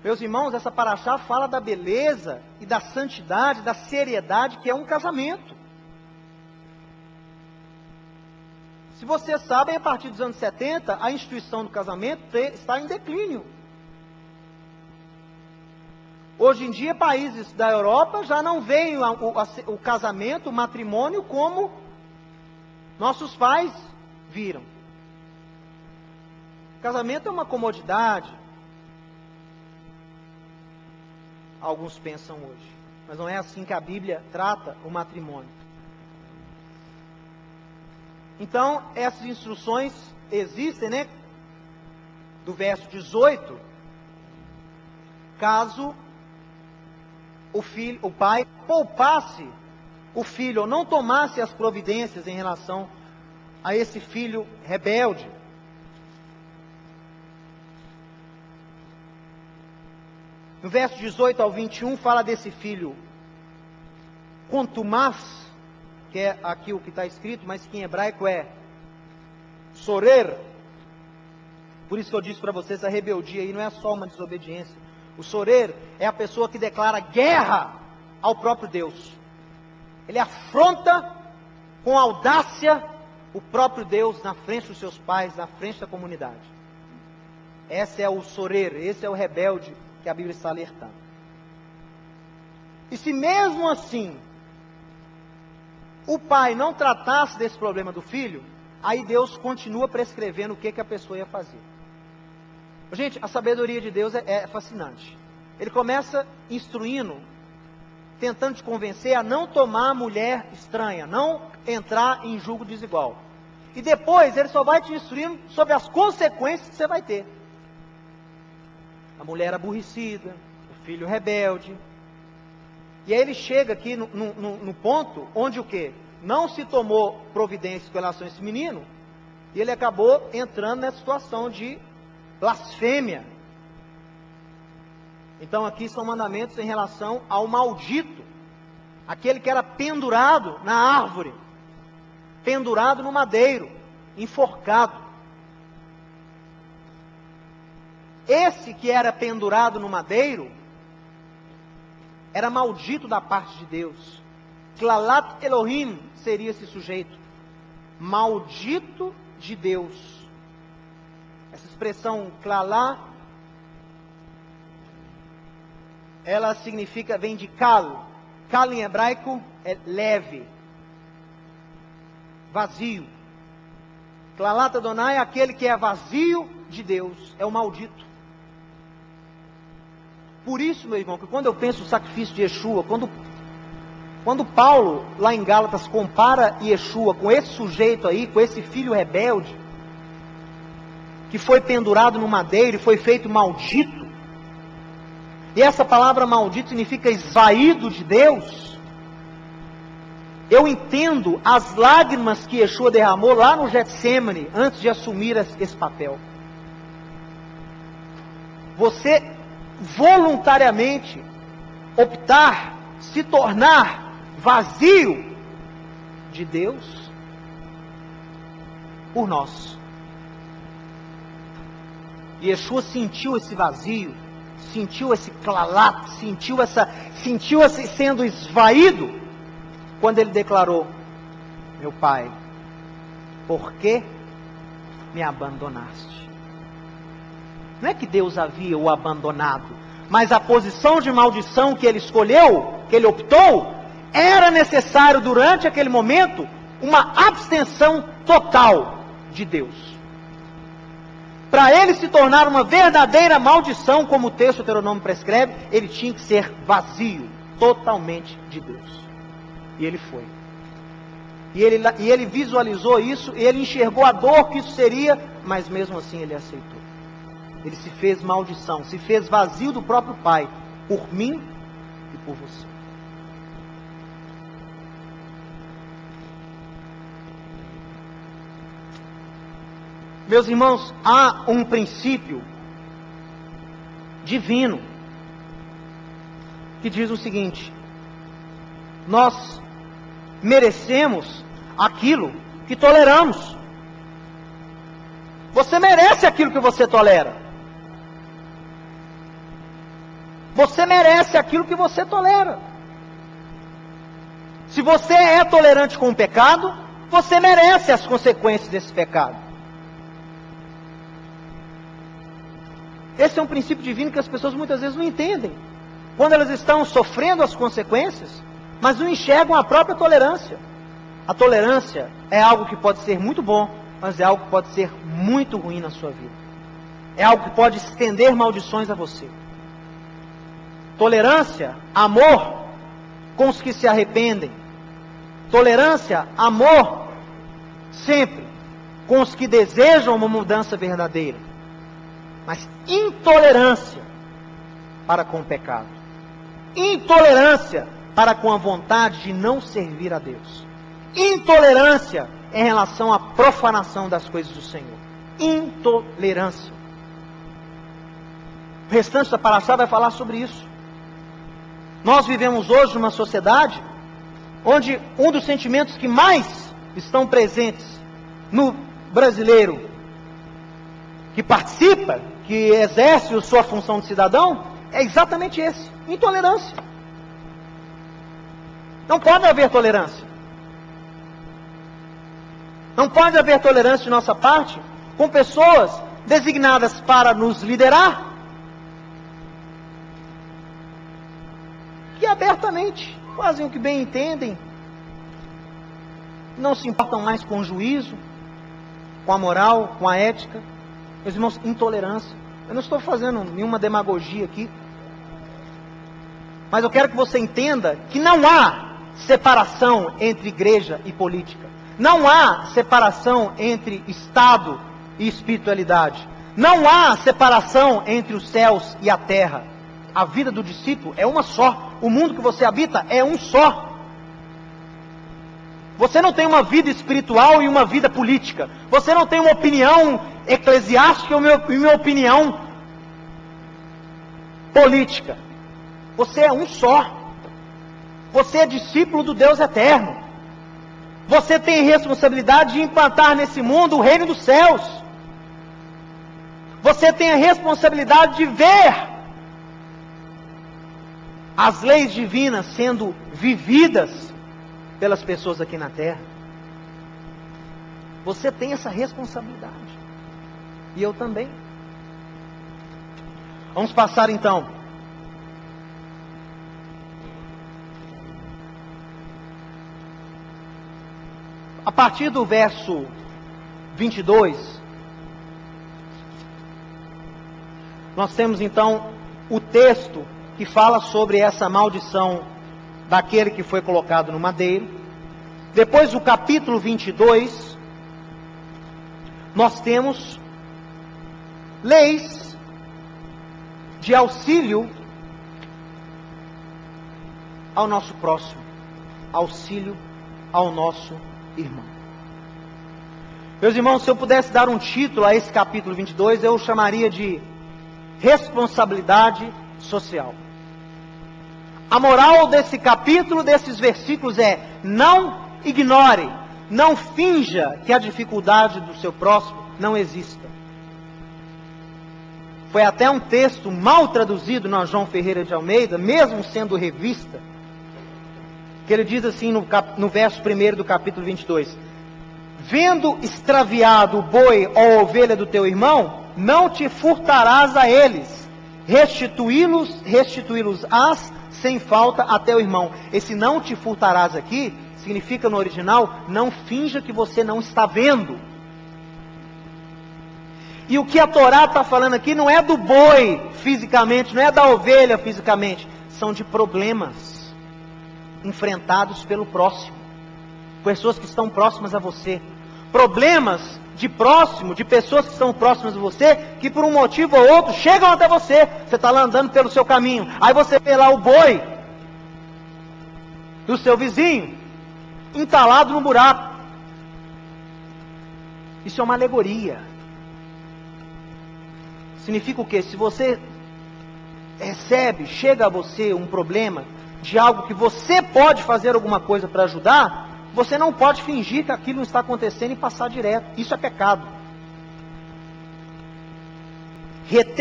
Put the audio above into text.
Meus irmãos, essa paraxá fala da beleza e da santidade, da seriedade que é um casamento. Se vocês sabem, a partir dos anos 70, a instituição do casamento está em declínio. Hoje em dia, países da Europa já não veem o casamento, o matrimônio, como nossos pais viram. Casamento é uma comodidade. Alguns pensam hoje. Mas não é assim que a Bíblia trata o matrimônio. Então, essas instruções existem, né? Do verso 18. Caso o pai poupasse o filho, ou não tomasse as providências em relação a esse filho rebelde. No verso 18 ao 21 fala desse filho contumaz, que é aqui o que está escrito, mas que em hebraico é sorer. Por isso que eu disse para vocês, a rebeldia aí não é só uma desobediência. O sorer é a pessoa que declara guerra ao próprio Deus. Ele afronta com audácia o próprio Deus na frente dos seus pais, na frente da comunidade. Esse é o sorer, esse é o rebelde que a Bíblia está alertando. E se mesmo assim o pai não tratasse desse problema do filho, aí Deus continua prescrevendo o que a pessoa ia fazer. Gente, a sabedoria de Deus é fascinante. Ele começa instruindo, tentando te convencer a não tomar mulher estranha, não entrar em julgo desigual. E depois ele só vai te instruindo sobre as consequências que você vai ter. A mulher aborrecida, o filho rebelde. E aí ele chega aqui no ponto onde o quê? Não se tomou providências com relação a esse menino, e ele acabou entrando nessa situação de blasfêmia. Então aqui são mandamentos em relação ao maldito, aquele que era pendurado na árvore, pendurado no madeiro, enforcado. Esse que era pendurado no madeiro, era maldito da parte de Deus. Klalat Elohim seria esse sujeito. Maldito de Deus. Essa expressão Klalá, ela significa, vem de Kal. Kal em hebraico é leve, vazio. Klalat Adonai é aquele que é vazio de Deus, é o maldito. Por isso, meu irmão, que quando eu penso no sacrifício de Yeshua, quando Paulo, lá em Gálatas, compara Yeshua com esse sujeito aí, com esse filho rebelde, que foi pendurado no madeiro e foi feito maldito, e essa palavra maldito significa esvaído de Deus, eu entendo as lágrimas que Yeshua derramou lá no Getsemane, antes de assumir esse papel. Você voluntariamente optar, se tornar vazio de Deus por nós. E Yeshua sentiu esse vazio, sentiu esse clalat, sentiu esse sendo esvaído, quando ele declarou: meu pai, por que me abandonaste? Não é que Deus havia o abandonado, mas a posição de maldição que ele escolheu, que ele optou, era necessário durante aquele momento uma abstenção total de Deus. Para ele se tornar uma verdadeira maldição, como o texto Deuteronômio prescreve, ele tinha que ser vazio, totalmente de Deus. E ele foi. E ele visualizou isso, e ele enxergou a dor que isso seria, mas mesmo assim ele aceitou. Ele se fez maldição, se fez vazio do próprio Pai, por mim e por você. Meus irmãos, há um princípio divino que diz o seguinte: nós merecemos aquilo que toleramos. Você merece aquilo que você tolera. Você merece aquilo que você tolera. Se você é tolerante com o pecado, você merece as consequências desse pecado. Esse é um princípio divino que as pessoas muitas vezes não entendem. Quando elas estão sofrendo as consequências, mas não enxergam a própria tolerância. A tolerância é algo que pode ser muito bom, mas é algo que pode ser muito ruim na sua vida. É algo que pode estender maldições a você. Tolerância, amor com os que se arrependem. Tolerância, amor sempre com os que desejam uma mudança verdadeira. Mas intolerância para com o pecado. Intolerância para com a vontade de não servir a Deus. Intolerância em relação à profanação das coisas do Senhor. Intolerância. O restante da paraxá vai falar sobre isso. Nós vivemos hoje numa sociedade onde um dos sentimentos que mais estão presentes no brasileiro que participa, que exerce a sua função de cidadão, é exatamente esse: intolerância. Não pode haver tolerância. Não pode haver tolerância de nossa parte com pessoas designadas para nos liderar, que abertamente fazem o que bem entendem, não se importam mais com o juízo, com a moral, com a ética. Meus irmãos, intolerância. Eu não estou fazendo nenhuma demagogia aqui, mas eu quero que você entenda que não há separação entre igreja e política. Não há separação entre Estado e espiritualidade. Não há separação entre os céus e a terra. A vida do discípulo é uma só. O mundo que você habita é um só. Você não tem uma vida espiritual e uma vida política. Você não tem uma opinião eclesiástica e uma opinião política. Você é um só. Você é discípulo do Deus eterno. Você tem responsabilidade de implantar nesse mundo o reino dos céus. Você tem a responsabilidade de ver as leis divinas sendo vividas pelas pessoas aqui na terra. Você tem essa responsabilidade. E eu também. Vamos passar então. A partir do verso 22, nós temos então o texto que fala sobre essa maldição daquele que foi colocado no madeiro. Depois do capítulo 22, nós temos leis de auxílio ao nosso próximo, auxílio ao nosso irmão. Meus irmãos, se eu pudesse dar um título a esse capítulo 22, eu chamaria de responsabilidade social. A moral desse capítulo, desses versículos é: não ignore, não finja que a dificuldade do seu próximo não exista. Foi até um texto mal traduzido na João Ferreira de Almeida, mesmo sendo revista, que ele diz assim no verso 1 do capítulo 22: vendo extraviado o boi ou a ovelha do teu irmão, não te furtarás a eles, restituí-los-ás sem falta a teu irmão. Esse não te furtarás aqui, significa no original, não finja que você não está vendo. E o que a Torá está falando aqui não é do boi fisicamente, não é da ovelha fisicamente, são de problemas enfrentados pelo próximo, pessoas que estão próximas a você, problemas de próximo, de pessoas que estão próximas a você, que por um motivo ou outro chegam até você. Você está lá andando pelo seu caminho, aí você vê lá o boi do seu vizinho entalado no buraco. Isso é uma alegoria. Significa o quê? Se você chega a você um problema de algo que você pode fazer alguma coisa para ajudar, você não pode fingir que aquilo não está acontecendo e passar direto. Isso é pecado. Reter